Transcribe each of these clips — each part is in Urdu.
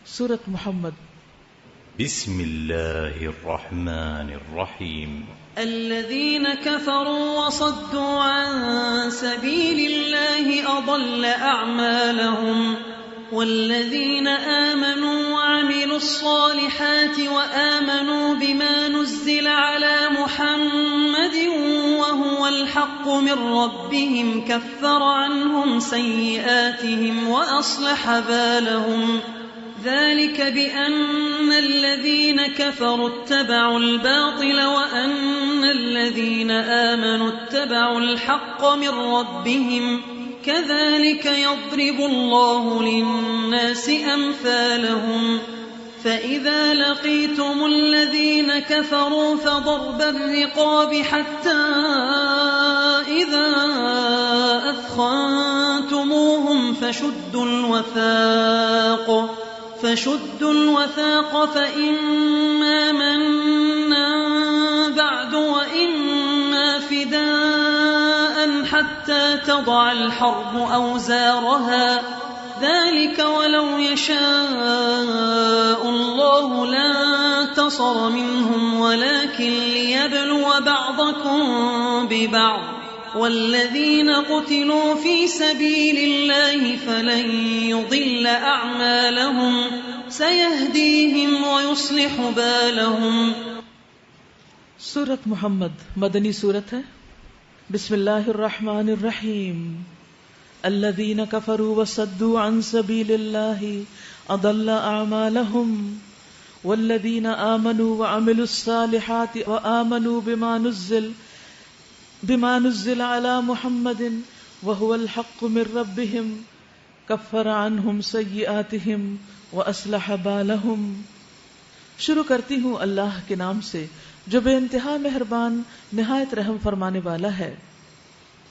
سورة محمد. بسم الله الرحمن الرحيم. الذين كفروا وصدوا عن سبيل الله أضل أعمالهم والذين آمنوا وعملوا الصالحات وآمنوا بما نزل على محمد وهو الحق من ربهم كفر عنهم سيئاتهم وأصلح بالهم ذلك بأن الذين كفروا اتبعوا الباطل وأن الذين آمنوا اتبعوا الحق من ربهم كذلك يضرب الله للناس أمثالهم فإذا لقيتم الذين كفروا فضرب الرقاب حتى إذا أثخنتموهم فشدوا الوثاق فإما منا بعد وإما فداء حتى تضع الحرب أوزارها ذلك ولو يشاء الله لانتصر منهم ولكن ليبلو بعضكم ببعض والذين قتلوا في سبيل الله فلن يضل أعمالهم سيهديهم ويصلح بالهم. سورة محمد مدنی سورت ہے. بسم اللہ الرحمن الرحیم. الذين كفروا وصدوا عن سبيل الله أضل أعمالهم والذين آمنوا وعملوا الصالحات وآمنوا بما نزل على محمد وهو الحق من ربهم كفر عنهم سيئاتهم وأصلح بالهم. شروع کرتی ہوں اللہ کے نام سے جو بے انتہا مہربان نہایت رحم فرمانے والا ہے.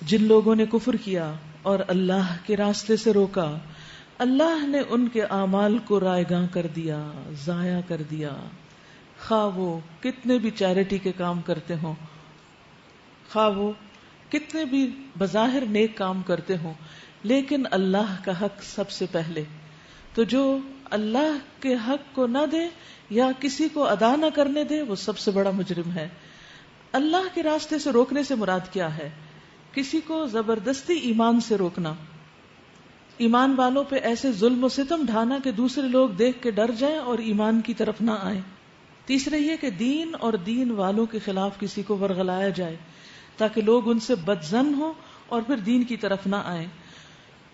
جن لوگوں نے کفر کیا اور اللہ کے راستے سے روکا اللہ نے ان کے اعمال کو رائیگاں کر دیا، ضائع کر دیا، خواہ وہ کتنے بھی چیریٹی کے کام کرتے ہوں، خواہ وہ کتنے بھی بظاہر نیک کام کرتے ہوں، لیکن اللہ کا حق سب سے پہلے. تو جو اللہ کے حق کو نہ دے یا کسی کو ادا نہ کرنے دے وہ سب سے بڑا مجرم ہے. اللہ کے راستے سے روکنے سے مراد کیا ہے؟ کسی کو زبردستی ایمان سے روکنا، ایمان والوں پہ ایسے ظلم و ستم ڈھانا کہ دوسرے لوگ دیکھ کے ڈر جائیں اور ایمان کی طرف نہ آئیں. تیسرا یہ کہ دین اور دین والوں کے خلاف کسی کو ورغلایا جائے تاکہ لوگ ان سے بدظن ہوں اور پھر دین کی طرف نہ آئیں.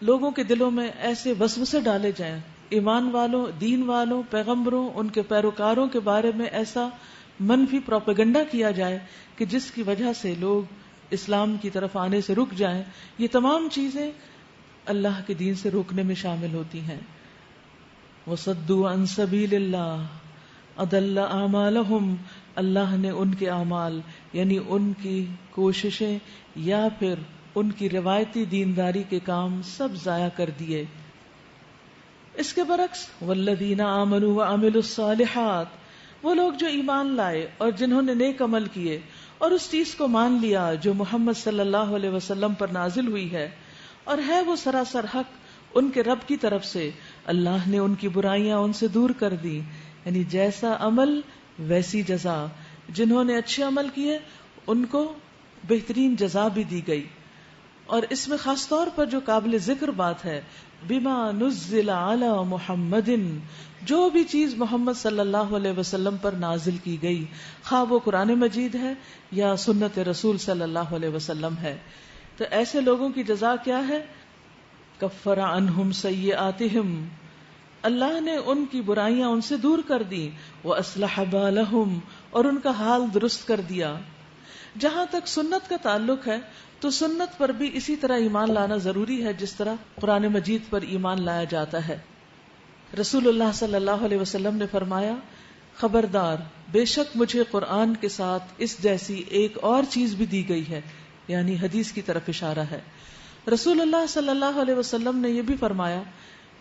لوگوں کے دلوں میں ایسے وسوسے ڈالے جائیں، ایمان والوں، دین والوں، پیغمبروں، ان کے پیروکاروں کے بارے میں ایسا منفی پروپیگنڈا کیا جائے کہ جس کی وجہ سے لوگ اسلام کی طرف آنے سے رک جائیں. یہ تمام چیزیں اللہ کے دین سے روکنے میں شامل ہوتی ہیں. وَصَدُّوا عَن سَبِيلِ اللَّهِ أَضَلَّ أَعْمَالَهُمْ. اللہ نے ان کے اعمال یعنی ان کی کوششیں یا پھر ان کی روایتی دینداری کے کام سب ضائع کر دیے. اس کے برعکس وَالَّذِينَ آمَنُوا وَعَمِلُوا الصَّالِحَاتِ. وہ لوگ جو ایمان لائے اور جنہوں نے نیک عمل کیے اور اس چیز کو مان لیا جو محمد صلی اللہ علیہ وسلم پر نازل ہوئی ہے اور ہے وہ سراسر حق ان کے رب کی طرف سے. اللہ نے ان کی برائیاں ان سے دور کر دی، یعنی جیسا عمل ویسی جزا. جنہوں نے اچھے عمل کیے ان کو بہترین جزا بھی دی گئی. اور اس میں خاص طور پر جو قابل ذکر بات ہے بما نزل علی محمد، جو بھی چیز محمد صلی اللہ علیہ وسلم پر نازل کی گئی، خواہ وہ قرآن مجید ہے یا سنت رسول صلی اللہ علیہ وسلم ہے. تو ایسے لوگوں کی جزا کیا ہے؟ کفر عنہم سیئاتہم. اللہ نے ان کی برائیاں ان سے دور کر دی. وَأَصْلَحَ بَالَهُمْ. اور ان کا حال درست کر دیا. جہاں تک سنت کا تعلق ہے تو سنت پر بھی اسی طرح ایمان لانا ضروری ہے جس طرح قرآن مجید پر ایمان لایا جاتا ہے. رسول اللہ صلی اللہ علیہ وسلم نے فرمایا خبردار، بے شک مجھے قرآن کے ساتھ اس جیسی ایک اور چیز بھی دی گئی ہے، یعنی حدیث کی طرف اشارہ ہے. رسول اللہ صلی اللہ علیہ وسلم نے یہ بھی فرمایا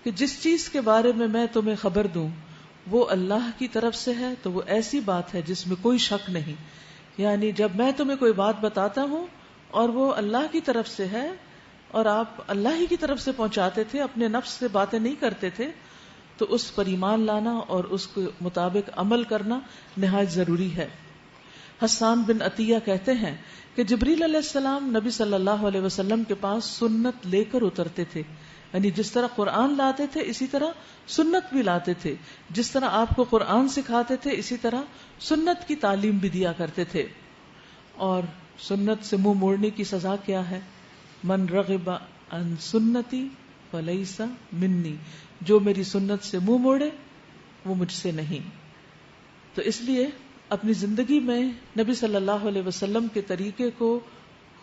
کہ جس چیز کے بارے میں تمہیں خبر دوں وہ اللہ کی طرف سے ہے تو وہ ایسی بات ہے جس میں کوئی شک نہیں. یعنی جب میں تمہیں کوئی بات بتاتا ہوں اور وہ اللہ کی طرف سے ہے اور آپ اللہ ہی کی طرف سے پہنچاتے تھے، اپنے نفس سے باتیں نہیں کرتے تھے، تو اس پر ایمان لانا اور اس کے مطابق عمل کرنا نہایت ضروری ہے۔ حسان بن عطیہ کہتے ہیں کہ جبریل علیہ السلام نبی صلی اللہ علیہ وسلم کے پاس سنت لے کر اترتے تھے، یعنی جس طرح قرآن لاتے تھے اسی طرح سنت بھی لاتے تھے، جس طرح آپ کو قرآن سکھاتے تھے اسی طرح سنت کی تعلیم بھی دیا کرتے تھے۔ اور سنت سے منہ موڑنے کی سزا کیا ہے؟ من رغب عن سنتی فلیس منی، جو میری سنت سے منہ موڑے وہ مجھ سے نہیں۔ تو اس لیے اپنی زندگی میں نبی صلی اللہ علیہ وسلم کے طریقے کو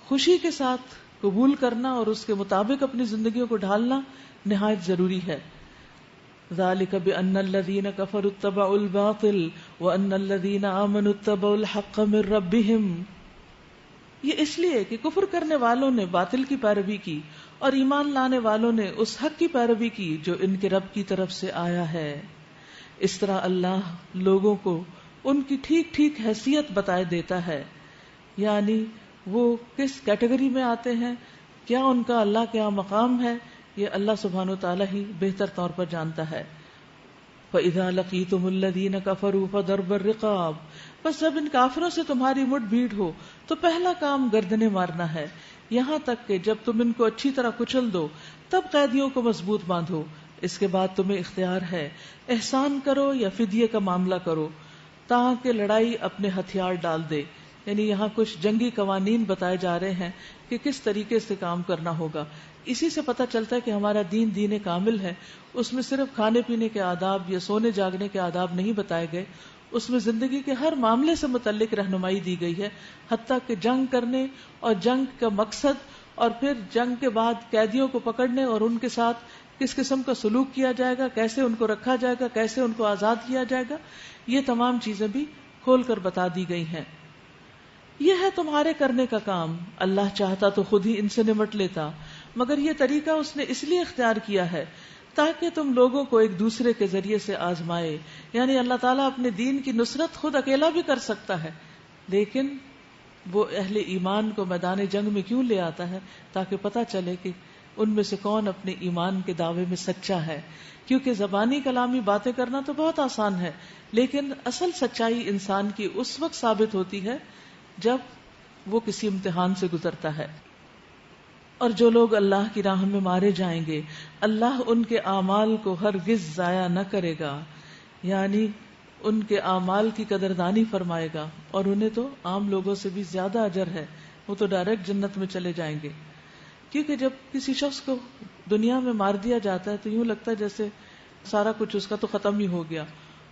خوشی کے ساتھ قبول کرنا اور اس کے مطابق اپنی زندگیوں کو ڈھالنا نہایت ضروری ہے۔ ذالک بأن الذین کفروا اتبعوا الباطل وأن الذین آمنوا اتبعوا الحق من ربهم، یہ اس لیے کہ کفر کرنے والوں نے باطل کی پیروی کی اور ایمان لانے والوں نے اس حق کی پیروی کی جو ان کے رب کی طرف سے آیا ہے۔ اس طرح اللہ لوگوں کو ان کی ٹھیک ٹھیک حیثیت بتائے دیتا ہے، یعنی وہ کس کیٹیگری میں آتے ہیں، کیا ان کا اللہ کے یہاں مقام ہے، یہ اللہ سبحانہ وتعالی ہی بہتر طور پر جانتا ہے۔ فَإِذَا لَقِيتُمُ الَّذِينَ كَفَرُوا فَضَرْبَ الرِّقَابِ، بس جب ان کافروں سے تمہاری مٹ بھیڑ ہو تو پہلا کام گردنیں مارنا ہے، یہاں تک کہ جب تم ان کو اچھی طرح کچل دو تب قیدیوں کو مضبوط باندھو، اس کے بعد تمہیں اختیار ہے احسان کرو یا فدیے کا معاملہ کرو تاکہ لڑائی اپنے ہتھیار ڈال دے۔ یعنی یہاں کچھ جنگی قوانین بتائے جا رہے ہیں کہ کس طریقے سے کام کرنا ہوگا۔ اسی سے پتہ چلتا ہے کہ ہمارا دین کامل ہے، اس میں صرف کھانے پینے کے آداب یا سونے جاگنے کے آداب نہیں بتائے گئے، اس میں زندگی کے ہر معاملے سے متعلق رہنمائی دی گئی ہے، حتیٰ کہ جنگ کرنے اور جنگ کا مقصد اور پھر جنگ کے بعد قیدیوں کو پکڑنے اور ان کے ساتھ کس قسم کا سلوک کیا جائے گا، کیسے ان کو رکھا جائے گا، کیسے ان کو آزاد کیا جائے گا، یہ تمام چیزیں بھی کھول کر بتا دی گئی ہیں۔ یہ ہے تمہارے کرنے کا کام، اللہ چاہتا تو خود ہی ان سے نمٹ لیتا، مگر یہ طریقہ اس نے اس لیے اختیار کیا ہے تاکہ تم لوگوں کو ایک دوسرے کے ذریعے سے آزمائے۔ یعنی اللہ تعالیٰ اپنے دین کی نصرت خود اکیلا بھی کر سکتا ہے، لیکن وہ اہل ایمان کو میدان جنگ میں کیوں لے آتا ہے؟ تاکہ پتہ چلے کہ ان میں سے کون اپنے ایمان کے دعوے میں سچا ہے، کیونکہ زبانی کلامی باتیں کرنا تو بہت آسان ہے، لیکن اصل سچائی انسان کی اس وقت ثابت ہوتی ہے جب وہ کسی امتحان سے گزرتا ہے۔ اور جو لوگ اللہ کی راہ میں مارے جائیں گے اللہ ان کے اعمال کو ہرگز ضائع نہ کرے گا، یعنی ان کے اعمال کی قدردانی فرمائے گا، اور انہیں تو عام لوگوں سے بھی زیادہ اجر ہے، وہ تو ڈائریکٹ جنت میں چلے جائیں گے۔ کیونکہ جب کسی شخص کو دنیا میں مار دیا جاتا ہے تو یوں لگتا ہے جیسے سارا کچھ اس کا تو ختم ہی ہو گیا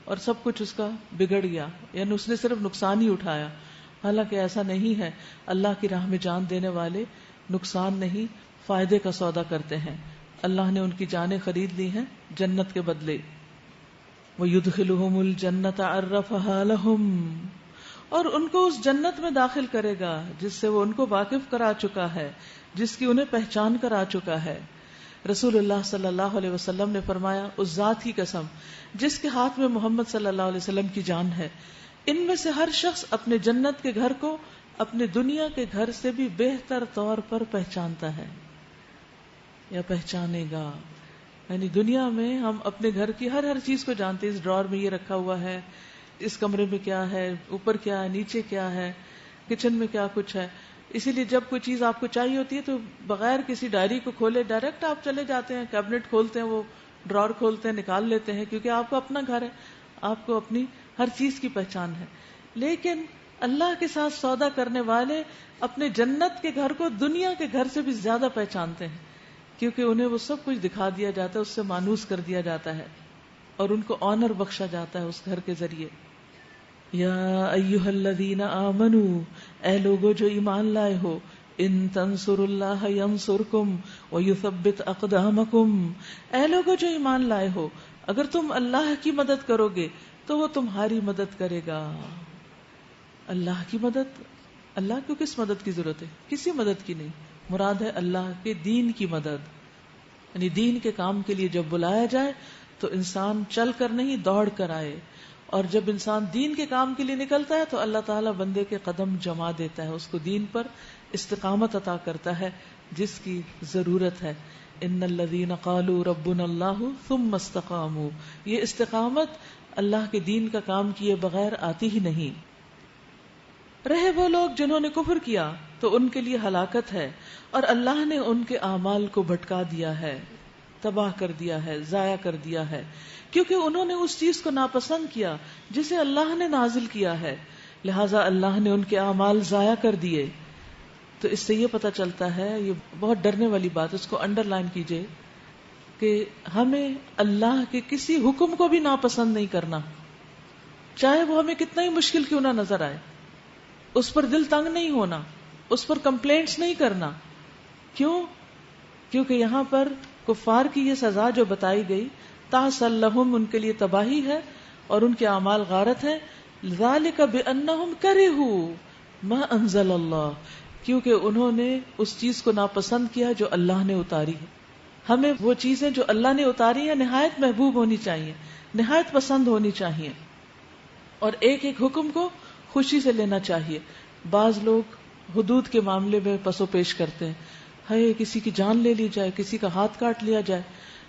اور سب کچھ اس کا بگڑ گیا، یعنی اس نے صرف نقصان ہی اٹھایا، حالانکہ ایسا نہیں ہے۔ اللہ کی راہ میں جان دینے والے نقصان نہیں فائدے کا سودا کرتے ہیں، اللہ نے ان کی جانیں خرید لی ہیں جنت کے بدلے۔ وَيُدْخِلُهُمُ الْجَنَّةَ عَرَّفَهَا لَهُمْ، اور ان کو اس جنت میں داخل کرے گا جس سے وہ ان کو واقف کرا چکا ہے، جس کی انہیں پہچان کرا چکا ہے۔ رسول اللہ صلی اللہ علیہ وسلم نے فرمایا، اس ذات کی قسم جس کے ہاتھ میں محمد صلی اللہ علیہ وسلم کی جان ہے، ان میں سے ہر شخص اپنے جنت کے گھر کو اپنے دنیا کے گھر سے بھی بہتر طور پر پہچانتا ہے یا پہچانے گا۔ یعنی دنیا میں ہم اپنے گھر کی ہر چیز کو جانتے ہیں، اس ڈرار میں یہ رکھا ہوا ہے، اس کمرے میں کیا ہے، اوپر کیا ہے، نیچے کیا ہے، کچن میں کیا کچھ ہے۔ اسی لیے جب کوئی چیز آپ کو چاہیے ہوتی ہے تو بغیر کسی ڈائری کو کھولے ڈائریکٹ آپ چلے جاتے ہیں، کیبنٹ کھولتے ہیں، وہ ڈرار کھولتے ہیں، نکال لیتے ہیں، کیونکہ آپ کو اپنا گھر ہے، آپ کو اپنی ہر چیز کی پہچان ہے۔ لیکن اللہ کے ساتھ سودا کرنے والے اپنے جنت کے گھر کو دنیا کے گھر سے بھی زیادہ پہچانتے ہیں، کیونکہ انہیں وہ سب کچھ دکھا دیا جاتا ہے، اس سے مانوس کر دیا جاتا ہے اور ان کو آنر بخشا جاتا ہے اس گھر کے ذریعے۔ یا ایھا الذین آمنوا، اے لوگو جو ایمان لائے ہو، ان تنصروا اللہ ینصرکم ویثبت اقدامکم، اے لوگو جو ایمان لائے ہو، اگر تم اللہ کی مدد کرو گے تو وہ تمہاری مدد کرے گا۔ اللہ کی مدد، اللہ کو کس مدد کی ضرورت ہے؟ کسی مدد کی نہیں، مراد ہے اللہ کے دین کی مدد۔ یعنی دین کے کام کے لیے جب بلایا جائے تو انسان چل کر نہیں دوڑ کر آئے، اور جب انسان دین کے کام کے لیے نکلتا ہے تو اللہ تعالیٰ بندے کے قدم جما دیتا ہے، اس کو دین پر استقامت عطا کرتا ہے جس کی ضرورت ہے۔ ان الذین قالوا ربنا اللہ ثم استقاموا، یہ استقامت اللہ کے دین کا کام کیے بغیر آتی ہی نہیں. رہے وہ لوگ جنہوں نے کفر کیا تو ان کے لیے ہلاکت ہے، اور اللہ نے ان کے اعمال کو بھٹکا دیا ہے، تباہ کر دیا ہے، ضائع کر دیا ہے، کیونکہ انہوں نے اس چیز کو ناپسند کیا جسے اللہ نے نازل کیا ہے، لہٰذا اللہ نے ان کے اعمال ضائع کر دیے. تو اس سے یہ پتہ چلتا ہے، یہ بہت ڈرنے والی بات، اس کو انڈر لائن کیجئے، کہ ہمیں اللہ کے کسی حکم کو بھی ناپسند نہیں کرنا، چاہے وہ ہمیں کتنا ہی مشکل کیوں نہ نظر آئے. اس پر دل تنگ نہیں ہونا، اس پر کمپلینٹس نہیں کرنا. کیوں؟ کیونکہ یہاں پر کفار کی یہ سزا جو بتائی گئی، تحصل لہم، ان کے لیے تباہی ہے اور ان کے اعمال غارت ہیں. ذالک بانہم کرہوا ما انزل اللہ، کیونکہ انہوں نے اس چیز کو ناپسند کیا جو اللہ نے اتاری ہے. ہمیں وہ چیزیں جو اللہ نے اتاری ہیں نہایت محبوب ہونی چاہیے، نہایت پسند ہونی چاہیے، اور ایک ایک حکم کو خوشی سے لینا چاہیے. بعض لوگ حدود کے معاملے میں پسو پیش کرتے ہیں، ہے کسی کی جان لے لی جائے، کسی کا ہاتھ کاٹ لیا جائے.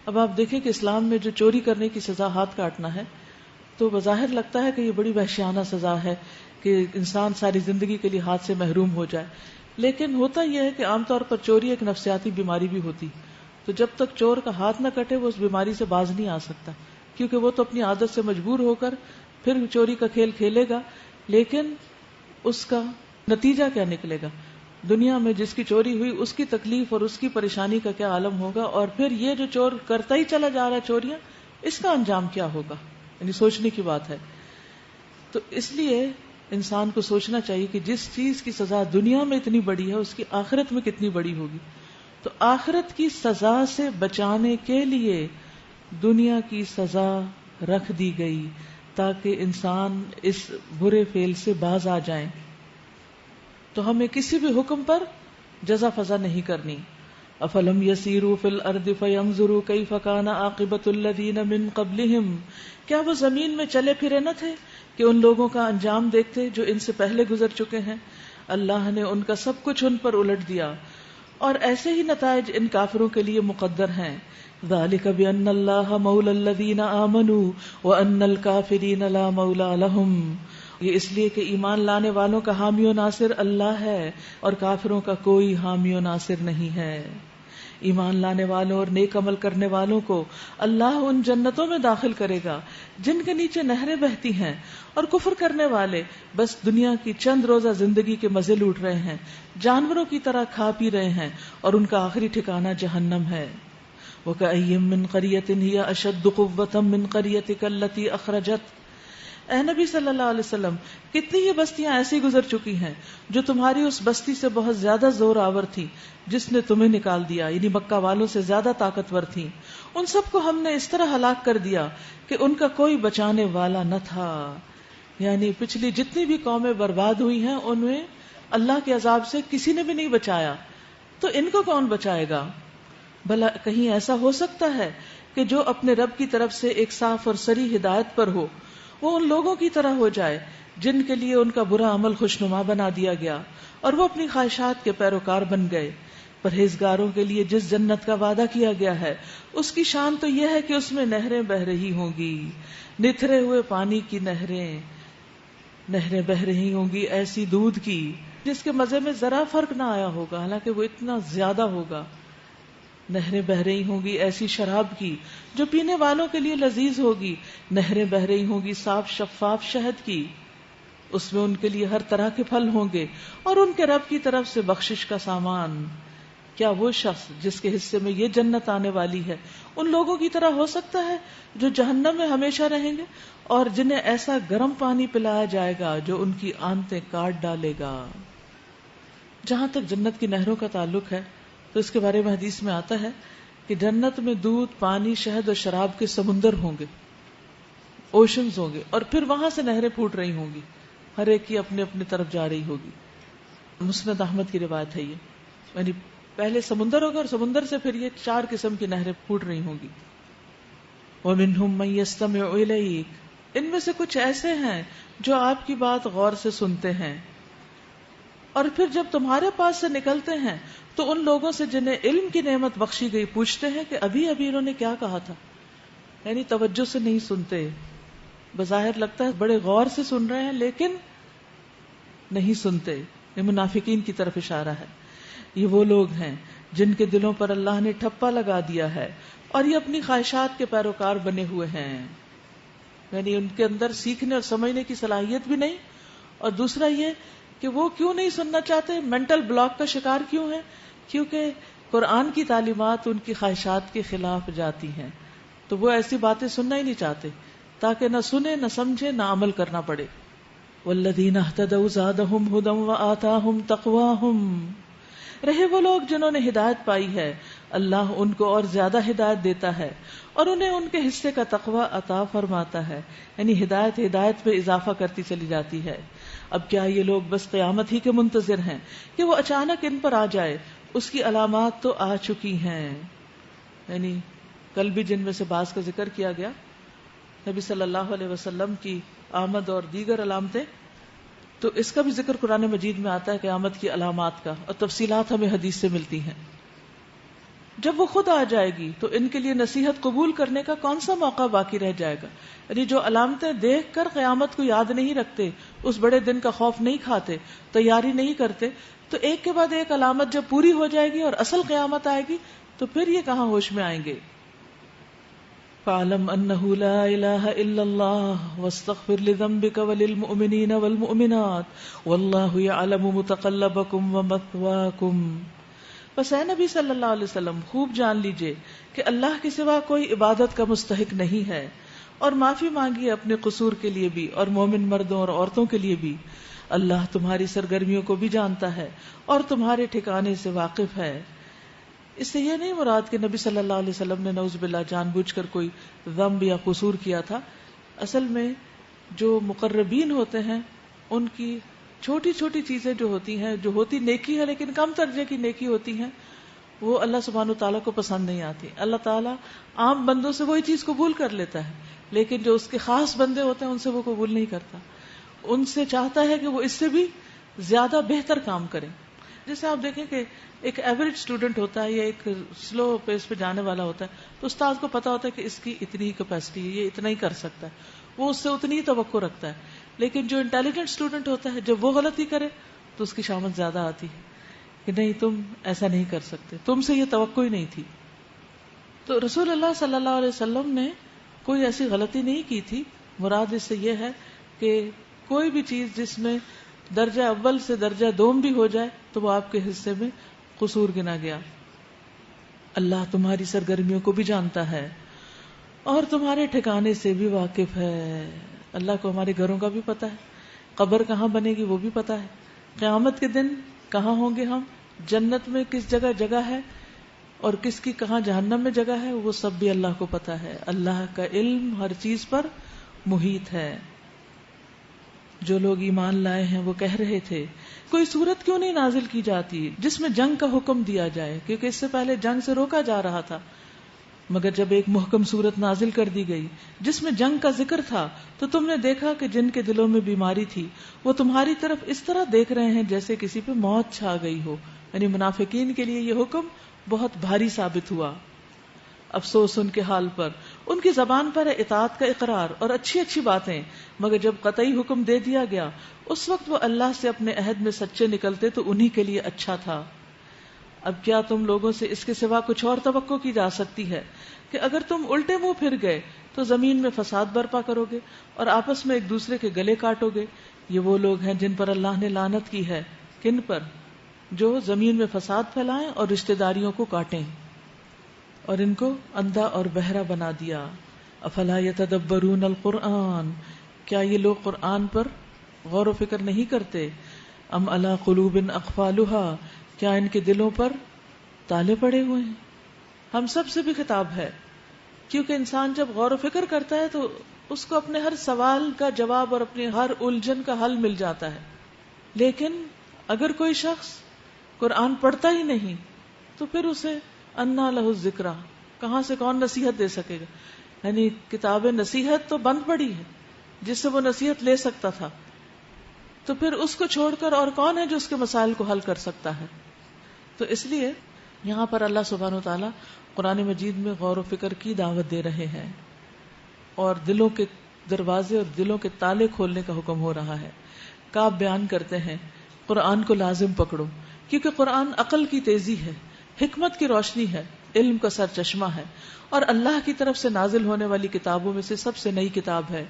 اب آپ دیکھیں کہ اسلام میں جو چوری کرنے کی سزا ہاتھ کاٹنا ہے، تو بظاہر لگتا ہے کہ یہ بڑی وحشیانہ سزا ہے کہ انسان ساری زندگی کے لیے ہاتھ سے محروم ہو جائے. لیکن ہوتا یہ ہے کہ عام طور پر چوری ایک نفسیاتی بیماری بھی ہوتی، تو جب تک چور کا ہاتھ نہ کٹے وہ اس بیماری سے باز نہیں آ سکتا، کیونکہ وہ تو اپنی عادت سے مجبور ہو کر پھر چوری کا کھیل کھیلے گا. لیکن اس کا نتیجہ کیا نکلے گا؟ دنیا میں جس کی چوری ہوئی اس کی تکلیف اور اس کی پریشانی کا کیا عالم ہوگا، اور پھر یہ جو چور کرتا ہی چلا جا رہا ہے چوریاں، اس کا انجام کیا ہوگا؟ یعنی سوچنے کی بات ہے. تو اس لیے انسان کو سوچنا چاہیے کہ جس چیز کی سزا دنیا میں اتنی بڑی ہے اس کی آخرت میں کتنی بڑی ہوگی. تو آخرت کی سزا سے بچانے کے لیے دنیا کی سزا رکھ دی گئی تاکہ انسان اس برے فعل سے باز آ جائیں. تو ہمیں کسی بھی حکم پر جزا فضا نہیں کرنی. افلم یسیروا فی الارض فینظروا کیف کان عاقبۃ الذین من قبلہم، کیا وہ زمین میں چلے پھرے نہ تھے کہ ان لوگوں کا انجام دیکھتے جو ان سے پہلے گزر چکے ہیں. اللہ نے ان کا سب کچھ ان پر الٹ دیا، اور ایسے ہی نتائج ان کافروں کے لیے مقدر ہیں. ذالک بان اللہ مولی الذین آمنوا وان الکافرین لا مولی لہم، یہ اس لیے کہ ایمان لانے والوں کا حامی و ناصر اللہ ہے اور کافروں کا کوئی حامی و ناصر نہیں ہے. ایمان لانے والوں اور نیک عمل کرنے والوں کو اللہ ان جنتوں میں داخل کرے گا جن کے نیچے نہریں بہتی ہیں، اور کفر کرنے والے بس دنیا کی چند روزہ زندگی کے مزے لوٹ رہے ہیں، جانوروں کی طرح کھا پی رہے ہیں، اور ان کا آخری ٹھکانہ جہنم ہے. وَكَأَيٍّ مِّن قَرْيَةٍ هِيَ أَشَدُّ قُوَّةً مِّن قَرْيَتِكَ الَّتِي أَخْرَجَتْكَ، اے نبی صلی اللہ علیہ وسلم، کتنی یہ بستیاں ایسی گزر چکی ہیں جو تمہاری اس بستی سے بہت زیادہ زور آور تھی جس نے تمہیں نکال دیا، یعنی مکہ والوں سے زیادہ طاقتور تھی. ان سب کو ہم نے اس طرح ہلاک کر دیا کہ ان کا کوئی بچانے والا نہ تھا. یعنی پچھلی جتنی بھی قومیں برباد ہوئی ہیں ان میں اللہ کے عذاب سے کسی نے بھی نہیں بچایا، تو ان کو کون بچائے گا؟ بھلا کہیں ایسا ہو سکتا ہے کہ جو اپنے رب کی طرف سے ایک صاف اور صریح ہدایت پر ہو وہ ان لوگوں کی طرح ہو جائے جن کے لیے ان کا برا عمل خوشنما بنا دیا گیا اور وہ اپنی خواہشات کے پیروکار بن گئے. پرہیزگاروں کے لیے جس جنت کا وعدہ کیا گیا ہے اس کی شان تو یہ ہے کہ اس میں نہریں بہ رہی ہوں گی، نتھرے ہوئے پانی کی نہریں بہ رہی ہوں گی ایسی دودھ کی جس کے مزے میں ذرا فرق نہ آیا ہوگا، حالانکہ وہ اتنا زیادہ ہوگا. نہریں بہ رہی ہوں گی ایسی شراب کی جو پینے والوں کے لیے لذیذ ہوگی، نہریں بہ رہی ہوں گی صاف شفاف شہد کی، اس میں ان کے لیے ہر طرح کے پھل ہوں گے اور ان کے رب کی طرف سے بخشش کا سامان. کیا وہ شخص جس کے حصے میں یہ جنت آنے والی ہے ان لوگوں کی طرح ہو سکتا ہے جو جہنم میں ہمیشہ رہیں گے اور جنہیں ایسا گرم پانی پلایا جائے گا جو ان کی آنتیں کاٹ ڈالے گا؟ جہاں تک جنت کی نہروں کا تعلق ہے تو اس کے بارے میں حدیث میں آتا ہے کہ جنت میں دودھ، پانی، شہد اور شراب کے سمندر ہوں گے، اوشنز ہوں گے، اور پھر وہاں سے نہریں پھوٹ رہی ہوں گی، ہر ایک کی اپنے اپنی طرف جا رہی ہوگی. مسند احمد کی روایت ہے یہ، یعنی پہلے سمندر ہوگا اور سمندر سے پھر یہ 4 قسم کی نہریں پھوٹ رہی ہوں گی. وَمِنْهُمْ مَن يَسْتَمِعُ إِلَيْكَ، ان میں سے کچھ ایسے ہیں جو آپ کی بات غور سے سنتے ہیں. اور پھر جب تمہارے پاس سے نکلتے ہیں تو ان لوگوں سے جنہیں علم کی نعمت بخشی گئی پوچھتے ہیں کہ ابھی ابھی انہوں نے کیا کہا تھا. یعنی توجہ سے نہیں سنتے. بظاہر لگتا ہے بڑے غور سے سن رہے ہیں لیکن نہیں سنتے. یہ منافقین کی طرف اشارہ ہے. یہ وہ لوگ ہیں جن کے دلوں پر اللہ نے ٹھپا لگا دیا ہے اور یہ اپنی خواہشات کے پیروکار بنے ہوئے ہیں. یعنی ان کے اندر سیکھنے اور سمجھنے کی صلاحیت بھی نہیں. اور دوسرا یہ کہ وہ کیوں نہیں سننا چاہتے, مینٹل بلاک کا شکار کیوں ہیں؟ کیونکہ قرآن کی تعلیمات ان کی خواہشات کے خلاف جاتی ہیں, تو وہ ایسی باتیں سننا ہی نہیں چاہتے تاکہ نہ سنے نہ سمجھے نہ عمل کرنا پڑے. والذین اہتدوا زادہم ھدی وآتاہم تقواہم. رہے وہ لوگ جنہوں نے ہدایت پائی ہے, اللہ ان کو اور زیادہ ہدایت دیتا ہے اور انہیں ان کے حصے کا تقوی عطا فرماتا ہے. یعنی ہدایت میں اضافہ کرتی چلی جاتی ہے. اب کیا یہ لوگ بس قیامت ہی کے منتظر ہیں کہ وہ اچانک ان پر آ جائے؟ اس کی علامات تو آ چکی ہیں. یعنی کل بھی جن میں سے بعض کا ذکر کیا گیا, نبی صلی اللہ علیہ وسلم کی آمد اور دیگر علامتیں, تو اس کا بھی ذکر قرآن مجید میں آتا ہے قیامت کی علامات کا, اور تفصیلات ہمیں حدیث سے ملتی ہیں. جب وہ خود آ جائے گی تو ان کے لیے نصیحت قبول کرنے کا کون سا موقع باقی رہ جائے گا؟ یعنی جو علامتیں دیکھ کر قیامت کو یاد نہیں رکھتے, اس بڑے دن کا خوف نہیں کھاتے, تیاری نہیں کرتے, تو ایک کے بعد ایک علامت جب پوری ہو جائے گی اور اصل قیامت آئے گی تو پھر یہ کہاں ہوش میں آئیں گے. فَاعْلَمْ أَنَّهُ لَا إِلَهَ إِلَّا اللَّهُ وَاسْتَغْفِرْ لِذَنبِكَ وَلِلْمُؤْمِنِينَ وَالْمُؤْمِنَاتِ وَاللَّهُ يَعْلَمُ مُتَقَلَّبَكُمْ وَمَثْوَاكُمْ. بس اے نبی صلی اللہ علیہ وسلم خوب جان لیجئے کہ اللہ کے سوا کوئی عبادت کا مستحق نہیں ہے, اور معافی مانگیے اپنے قصور کے لیے بھی اور مومن مردوں اور عورتوں کے لیے بھی. اللہ تمہاری سرگرمیوں کو بھی جانتا ہے اور تمہارے ٹھکانے سے واقف ہے. اس سے یہ نہیں مراد کہ نبی صلی اللہ علیہ وسلم نے نعوذ باللہ جان بوجھ کر کوئی ذنب یا قصور کیا تھا. اصل میں جو مقربین ہوتے ہیں ان کی چھوٹی چھوٹی چیزیں جو ہوتی ہیں, جو ہوتی نیکی ہے لیکن کم درجے کی نیکی ہوتی ہیں, وہ اللہ سبحانہ وتعالیٰ کو پسند نہیں آتی. اللہ تعالیٰ عام بندوں سے وہی چیز قبول کر لیتا ہے, لیکن جو اس کے خاص بندے ہوتے ہیں ان سے وہ قبول نہیں کرتا. ان سے چاہتا ہے کہ وہ اس سے بھی زیادہ بہتر کام کریں. جیسے آپ دیکھیں کہ ایک ایوریج اسٹوڈنٹ ہوتا ہے یا ایک سلو پیس پہ جانے والا ہوتا ہے, تو استاد کو پتا ہوتا ہے کہ اس کی اتنی ہی کیپیسٹی ہے, یہ اتنا ہی کر سکتا ہے, وہ اس سے اتنی ہی توقع رکھتا ہے. لیکن جو انٹیلیجنٹ اسٹوڈنٹ ہوتا ہے جب وہ غلطی کرے تو اس کی شامت زیادہ آتی ہے کہ نہیں تم ایسا نہیں کر سکتے, تم سے یہ توقع ہی نہیں تھی. تو رسول اللہ صلی اللہ علیہ وسلم نے کوئی ایسی غلطی نہیں کی تھی. مراد اس سے یہ ہے کہ کوئی بھی چیز جس میں درجہ اول سے درجہ دوم بھی ہو جائے تو وہ آپ کے حصے میں قصور گنا گیا. اللہ تمہاری سرگرمیوں کو بھی جانتا ہے اور تمہارے ٹھکانے سے بھی واقف ہے. اللہ کو ہمارے گھروں کا بھی پتا ہے, قبر کہاں بنے گی وہ بھی پتا ہے, قیامت کے دن کہاں ہوں گے ہم, جنت میں کس جگہ جگہ ہے اور کس کی کہاں جہنم میں جگہ ہے, وہ سب بھی اللہ کو پتا ہے. اللہ کا علم ہر چیز پر محیط ہے. جو لوگ ایمان لائے ہیں وہ کہہ رہے تھے کوئی صورت کیوں نہیں نازل کی جاتی جس میں جنگ کا حکم دیا جائے, کیونکہ اس سے پہلے جنگ سے روکا جا رہا تھا. مگر جب ایک محکم صورت نازل کر دی گئی جس میں جنگ کا ذکر تھا تو تم نے دیکھا کہ جن کے دلوں میں بیماری تھی وہ تمہاری طرف اس طرح دیکھ رہے ہیں جیسے کسی پہ موت چھا گئی ہو. یعنی منافقین کے لیے یہ حکم بہت بھاری ثابت ہوا. افسوس ان کے حال پر, ان کی زبان پر ہے اطاعت کا اقرار اور اچھی اچھی باتیں, مگر جب قطعی حکم دے دیا گیا اس وقت وہ اللہ سے اپنے عہد میں سچے نکلتے تو انہی کے لیے اچھا تھا. اب کیا تم لوگوں سے اس کے سوا کچھ اور توقع کی جا سکتی ہے کہ اگر تم الٹے منہ پھر گئے تو زمین میں فساد برپا کرو گے اور آپس میں ایک دوسرے کے گلے کاٹو گے؟ یہ وہ لوگ ہیں جن پر اللہ نے لعنت کی ہے. کن پر؟ جو زمین میں فساد پھیلائیں اور رشتہ داریوں کو کاٹیں اور ان کو اندھا اور بہرا بنا دیا. افلا یتدبرون القرآن, کیا یہ لوگ قرآن پر غور و فکر نہیں کرتے؟ ام علی قلوب اقفالها, کیا ان کے دلوں پر تالے پڑے ہوئے ہیں؟ ہم سب سے بھی خطاب ہے, کیونکہ انسان جب غور و فکر کرتا ہے تو اس کو اپنے ہر سوال کا جواب اور اپنی ہر الجھن کا حل مل جاتا ہے. لیکن اگر کوئی شخص قرآن پڑھتا ہی نہیں تو پھر اسے انا لہ الذکرہ, کہاں سے کون نصیحت دے سکے گا؟ یعنی کتاب نصیحت تو بند پڑی ہے جس سے وہ نصیحت لے سکتا تھا. تو پھر اس کو چھوڑ کر اور کون ہے جو اس کے مسائل کو حل کر سکتا ہے؟ تو اس لیے یہاں پر اللہ سبحانہ وتعالی قرآن مجید میں غور و فکر کی دعوت دے رہے ہیں اور دلوں کے دروازے اور دلوں کے تالے کھولنے کا حکم ہو رہا ہے. کعب بیان کرتے ہیں قرآن کو لازم پکڑو، کیونکہ قرآن عقل کی تیزی ہے، حکمت کی روشنی ہے، علم کا سر چشمہ ہے، اور اللہ کی طرف سے نازل ہونے والی کتابوں میں سے سب سے نئی کتاب ہے.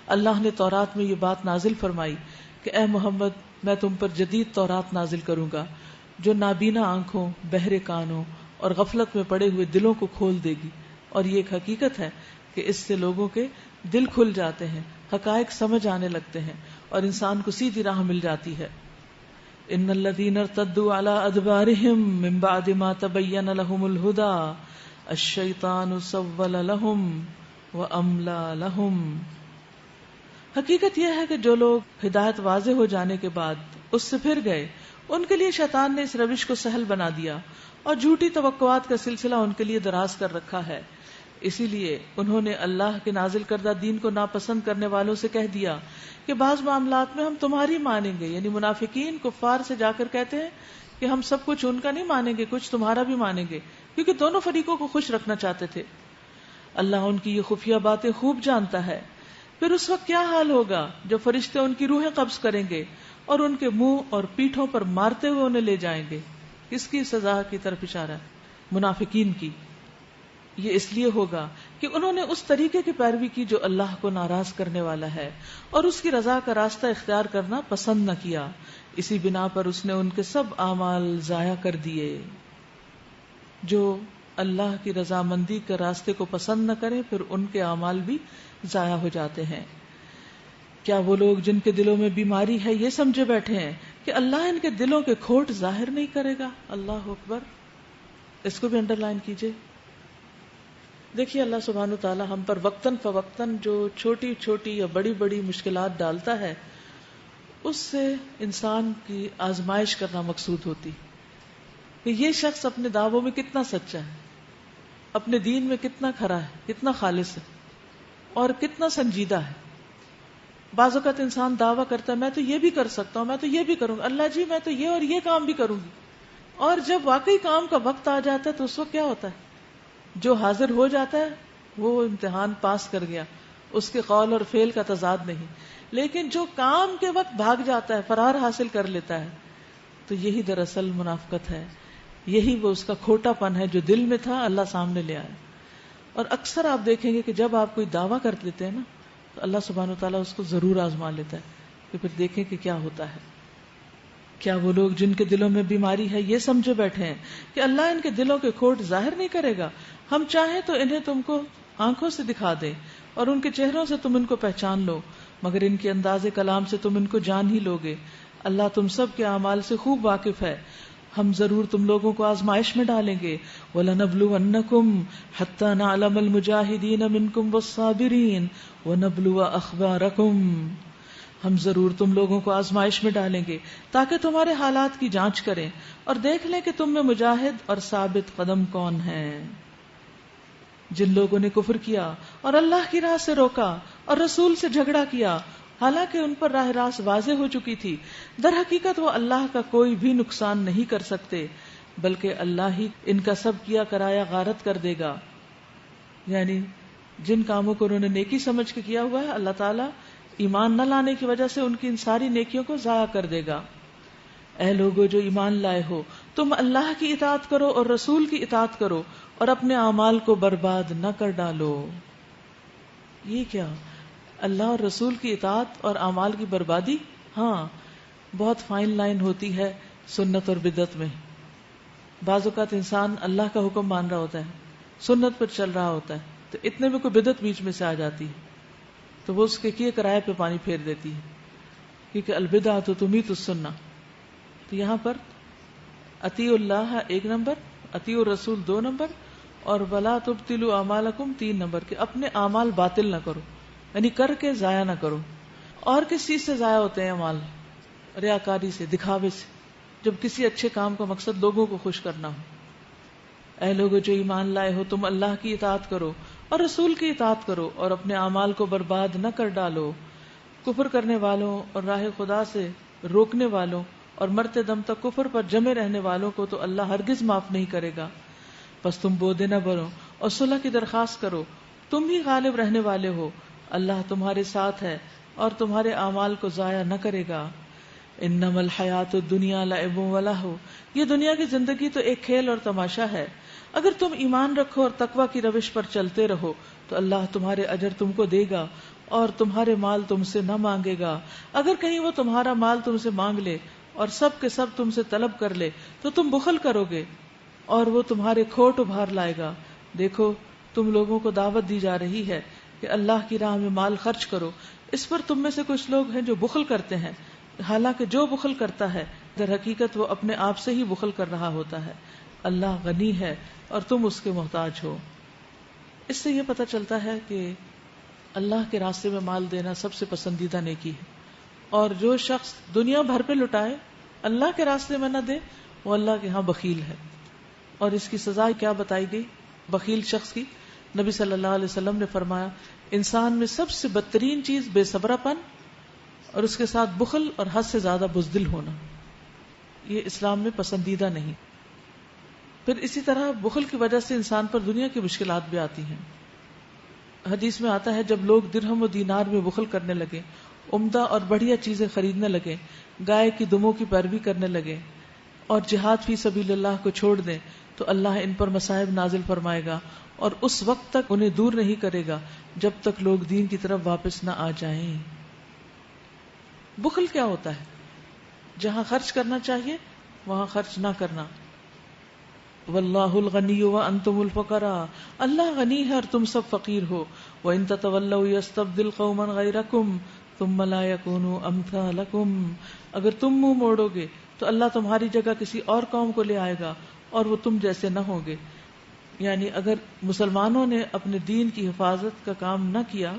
اللہ نے تورات میں یہ بات نازل فرمائی کہ اے محمد میں تم پر جدید تورات نازل کروں گا جو نابینا آنکھوں، بہرے کانوں اور غفلت میں پڑے ہوئے دلوں کو کھول دے گی. اور یہ ایک حقیقت ہے کہ اس سے لوگوں کے دل کھل جاتے ہیں، حقائق سمجھ آنے لگتے ہیں اور انسان کو سیدھی راہ مل جاتی ہے. ان الذين ارتدوا على ادبارهم من بعد ما تبين لهم الهدى الشيطان سول لهم واملى لهم. حقیقت یہ ہے کہ جو لوگ ہدایت واضح ہو جانے کے بعد اس سے پھر گئے، ان کے لیے شیطان نے اس روش کو سہل بنا دیا اور جھوٹی توقعات کا سلسلہ ان کے لیے دراز کر رکھا ہے. اسی لیے انہوں نے اللہ کے نازل کردہ دین کو ناپسند کرنے والوں سے کہہ دیا کہ بعض معاملات میں ہم تمہاری مانیں گے. یعنی منافقین کفار سے جا کر کہتے ہیں کہ ہم سب کچھ ان کا نہیں مانیں گے، کچھ تمہارا بھی مانیں گے، کیونکہ دونوں فریقوں کو خوش رکھنا چاہتے تھے. اللہ ان کی یہ خفیہ باتیں خوب جانتا ہے. پھر اس وقت کیا حال ہوگا جو فرشتے ان کی روحیں قبض کریں گے اور ان کے منہ اور پیٹھوں پر مارتے ہوئے انہیں لے جائیں گے. کس کی سزا کی طرف اشارہ ہے؟ منافقین کی. یہ اس لیے ہوگا کہ انہوں نے اس طریقے کی پیروی کی جو اللہ کو ناراض کرنے والا ہے اور اس کی رضا کا راستہ اختیار کرنا پسند نہ کیا. اسی بنا پر اس نے ان کے سب اعمال ضائع کر دیے. جو اللہ کی رضامندی کے راستے کو پسند نہ کرے پھر ان کے اعمال بھی ضائع ہو جاتے ہیں. کیا وہ لوگ جن کے دلوں میں بیماری ہے یہ سمجھے بیٹھے ہیں کہ اللہ ان کے دلوں کے کھوٹ ظاہر نہیں کرے گا؟ اللہ اکبر. اس کو بھی انڈر لائن کیجئے. دیکھیے اللہ سبحانہ وتعالی ہم پر وقتاً فوقتاً جو چھوٹی چھوٹی یا بڑی بڑی مشکلات ڈالتا ہے اس سے انسان کی آزمائش کرنا مقصود ہوتی کہ یہ شخص اپنے دعووں میں کتنا سچا ہے، اپنے دین میں کتنا کھرا ہے، کتنا خالص ہے اور کتنا سنجیدہ ہے. بعض اوقات انسان دعویٰ کرتا ہے میں تو یہ بھی کر سکتا ہوں، میں تو یہ بھی کروں گا، اللہ جی میں تو یہ اور یہ کام بھی کروں گی. اور جب واقعی کام کا وقت آ جاتا ہے تو اس وقت کیا ہوتا ہے؟ جو حاضر ہو جاتا ہے وہ امتحان پاس کر گیا، اس کے قول اور فعل کا تضاد نہیں. لیکن جو کام کے وقت بھاگ جاتا ہے، فرار حاصل کر لیتا ہے، تو یہی دراصل منافقت ہے، یہی وہ اس کا کھوٹا پن ہے جو دل میں تھا اللہ سامنے لے آیا. اور اکثر آپ دیکھیں گے کہ جب آپ کوئی دعویٰ کر لیتے ہیں نا تو اللہ سبحانہ وتعالیٰ اس کو ضرور آزما لیتا ہے کہ پھر دیکھیں کہ کیا ہوتا ہے. کیا وہ لوگ جن کے دلوں میں بیماری ہے یہ سمجھے بیٹھے ہیں کہ اللہ ان کے دلوں کے کھوٹ ظاہر نہیں کرے گا؟ ہم چاہیں تو انہیں تم کو آنکھوں سے دکھا دیں اور ان کے چہروں سے تم ان کو پہچان لو، مگر ان کے انداز کلام سے تم ان کو جان ہی لوگے. اللہ تم سب کے اعمال سے خوب واقف ہے. ہم ضرور تم لوگوں کو آزمائش میں ڈالیں گے. وَلَنَبْلُوَنَّكُمْ حَتَّى نَعْلَمَ الْمُجَاهِدِينَ مِنْكُمْ وَالصَّابِرِينَ وَنَبْلُوَ أَخْبَارَكُمْ. ہم ضرور تم لوگوں کو آزمائش میں ڈالیں گے تاکہ تمہارے حالات کی جانچ کریں اور دیکھ لیں کہ تم میں مجاہد اور ثابت قدم کون ہیں. جن لوگوں نے کفر کیا اور اللہ کی راہ سے روکا اور رسول سے جھگڑا کیا حالانکہ ان پر راہ راست واضح ہو چکی تھی، در حقیقت وہ اللہ کا کوئی بھی نقصان نہیں کر سکتے بلکہ اللہ ہی ان کا سب کیا کرایا غارت کر دے گا. یعنی جن کاموں کو انہوں نے نیکی سمجھ کے کیا ہوا ہے اللہ تعالیٰ ایمان نہ لانے کی وجہ سے ان کی ان ساری نیکیوں کو ضائع کر دے گا. اے لوگو جو ایمان لائے ہو تم اللہ کی اطاعت کرو اور رسول کی اطاعت کرو اور اپنے اعمال کو برباد نہ کر ڈالو. یہ کیا؟ اللہ اور رسول کی اطاعت اور اعمال کی بربادی؟ ہاں، بہت فائن لائن ہوتی ہے سنت اور بدعت میں. بعض اوقات انسان اللہ کا حکم مان رہا ہوتا ہے، سنت پر چل رہا ہوتا ہے، تو اتنے میں کوئی بدعت بیچ میں سے آ جاتی ہے تو وہ اس کے کیے کرائے پہ پانی پھیر دیتی ہے، کیونکہ البدعۃ تمیت السنہ. تو یہاں پر اطیع اللہ 1 نمبر، اطیع الرسول 2 نمبر، اور ولا تبطلوا اعمالکم 3 نمبر، کہ اپنے اعمال باطل نہ کرو، یعنی کر کے ضائع نہ کرو. اور کس چیز سے ضائع ہوتے ہیں اعمال؟ ریاکاری سے، دکھاوے سے، جب کسی اچھے کام کا مقصد لوگوں کو خوش کرنا ہو. اے لوگو جو ایمان لائے ہو تم اللہ کی اطاعت کرو اور رسول کی اطاعت کرو اور اپنے اعمال کو برباد نہ کر ڈالو. کفر کرنے والوں اور راہ خدا سے روکنے والوں اور مرتے دم تک کفر پر جمے رہنے والوں کو تو اللہ ہرگز معاف نہیں کرے گا. پس تم بودے نہ بنو اور صلح کی درخواست کرو، تم ہی غالب رہنے والے ہو، اللہ تمہارے ساتھ ہے اور تمہارے اعمال کو ضائع نہ کرے گا. انما الحیات الدنیا لعب و لہو، یہ دنیا کی زندگی تو ایک کھیل اور تماشا ہے. اگر تم ایمان رکھو اور تقوی کی روش پر چلتے رہو تو اللہ تمہارے اجر تم کو دے گا اور تمہارے مال تم سے نہ مانگے گا. اگر کہیں وہ تمہارا مال تم سے مانگ لے اور سب کے سب تم سے طلب کر لے تو تم بخل کرو گے اور وہ تمہارے کھوٹ ابھار لائے گا. دیکھو تم لوگوں کو دعوت دی جا رہی ہے کہ اللہ کی راہ میں مال خرچ کرو. اس پر تم میں سے کچھ لوگ ہیں جو بخل کرتے ہیں، حالانکہ جو بخل کرتا ہے در حقیقت وہ اپنے آپ سے ہی بخل کر رہا ہوتا ہے. اللہ غنی ہے اور تم اس کے محتاج ہو. اس سے یہ پتہ چلتا ہے کہ اللہ کے راستے میں مال دینا سب سے پسندیدہ نیکی ہے، اور جو شخص دنیا بھر پہ لٹائے اللہ کے راستے میں نہ دے وہ اللہ کے ہاں بخیل ہے. اور اس کی سزا کیا بتائی گئی بخیل شخص کی؟ نبی صلی اللہ علیہ وسلم نے فرمایا انسان میں سب سے بدترین چیز بے صبرا پن اور اس کے ساتھ بخل اور حد سے زیادہ بزدل ہونا. یہ اسلام میں پسندیدہ نہیں. پھر اسی طرح بخل کی وجہ سے انسان پر دنیا کی مشکلات بھی آتی ہیں. حدیث میں آتا ہے جب لوگ درہم و دینار میں بخل کرنے لگے، عمدہ اور بڑھیا چیزیں خریدنے لگے، گائے کی دموں کی پیروی کرنے لگے اور جہاد فی سبیل اللہ کو چھوڑ دیں تو اللہ ان پر مصائب نازل فرمائے گا اور اس وقت تک انہیں دور نہیں کرے گا جب تک لوگ دین کی طرف واپس نہ آ جائیں. بخل کیا ہوتا ہے؟ جہاں خرچ کرنا چاہیے وہاں خرچ نہ کرنا. واللہ الغنی وانتم الفقراء، اللہ غنی ہے اور تم سب فقیر ہو. وان تتولوا یستبدل قوما غیرکم ثم لا یکونوا امثالکم، اگر تم منہ موڑو گے تو اللہ تمہاری جگہ کسی اور قوم کو لے آئے گا اور وہ تم جیسے نہ ہوں گے. یعنی اگر مسلمانوں نے اپنے دین کی حفاظت کا کام نہ کیا،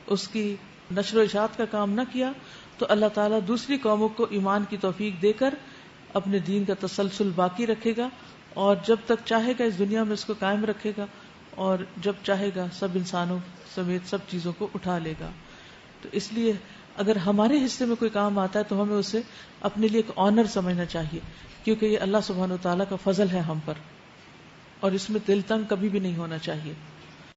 اس کی نشر و اشاعت کا کام نہ کیا، تو اللہ تعالیٰ دوسری قوموں کو ایمان کی توفیق دے کر اپنے دین کا تسلسل باقی رکھے گا اور جب تک چاہے گا اس دنیا میں اس کو قائم رکھے گا اور جب چاہے گا سب انسانوں سمیت سب چیزوں کو اٹھا لے گا. تو اس لیے اگر ہمارے حصے میں کوئی کام آتا ہے تو ہمیں اسے اپنے لیے ایک آنر سمجھنا چاہیے، کیونکہ یہ اللہ سبحانہ و تعالیٰ کا فضل ہے ہم پر، اور اس میں دل تنگ کبھی بھی نہیں ہونا چاہیے.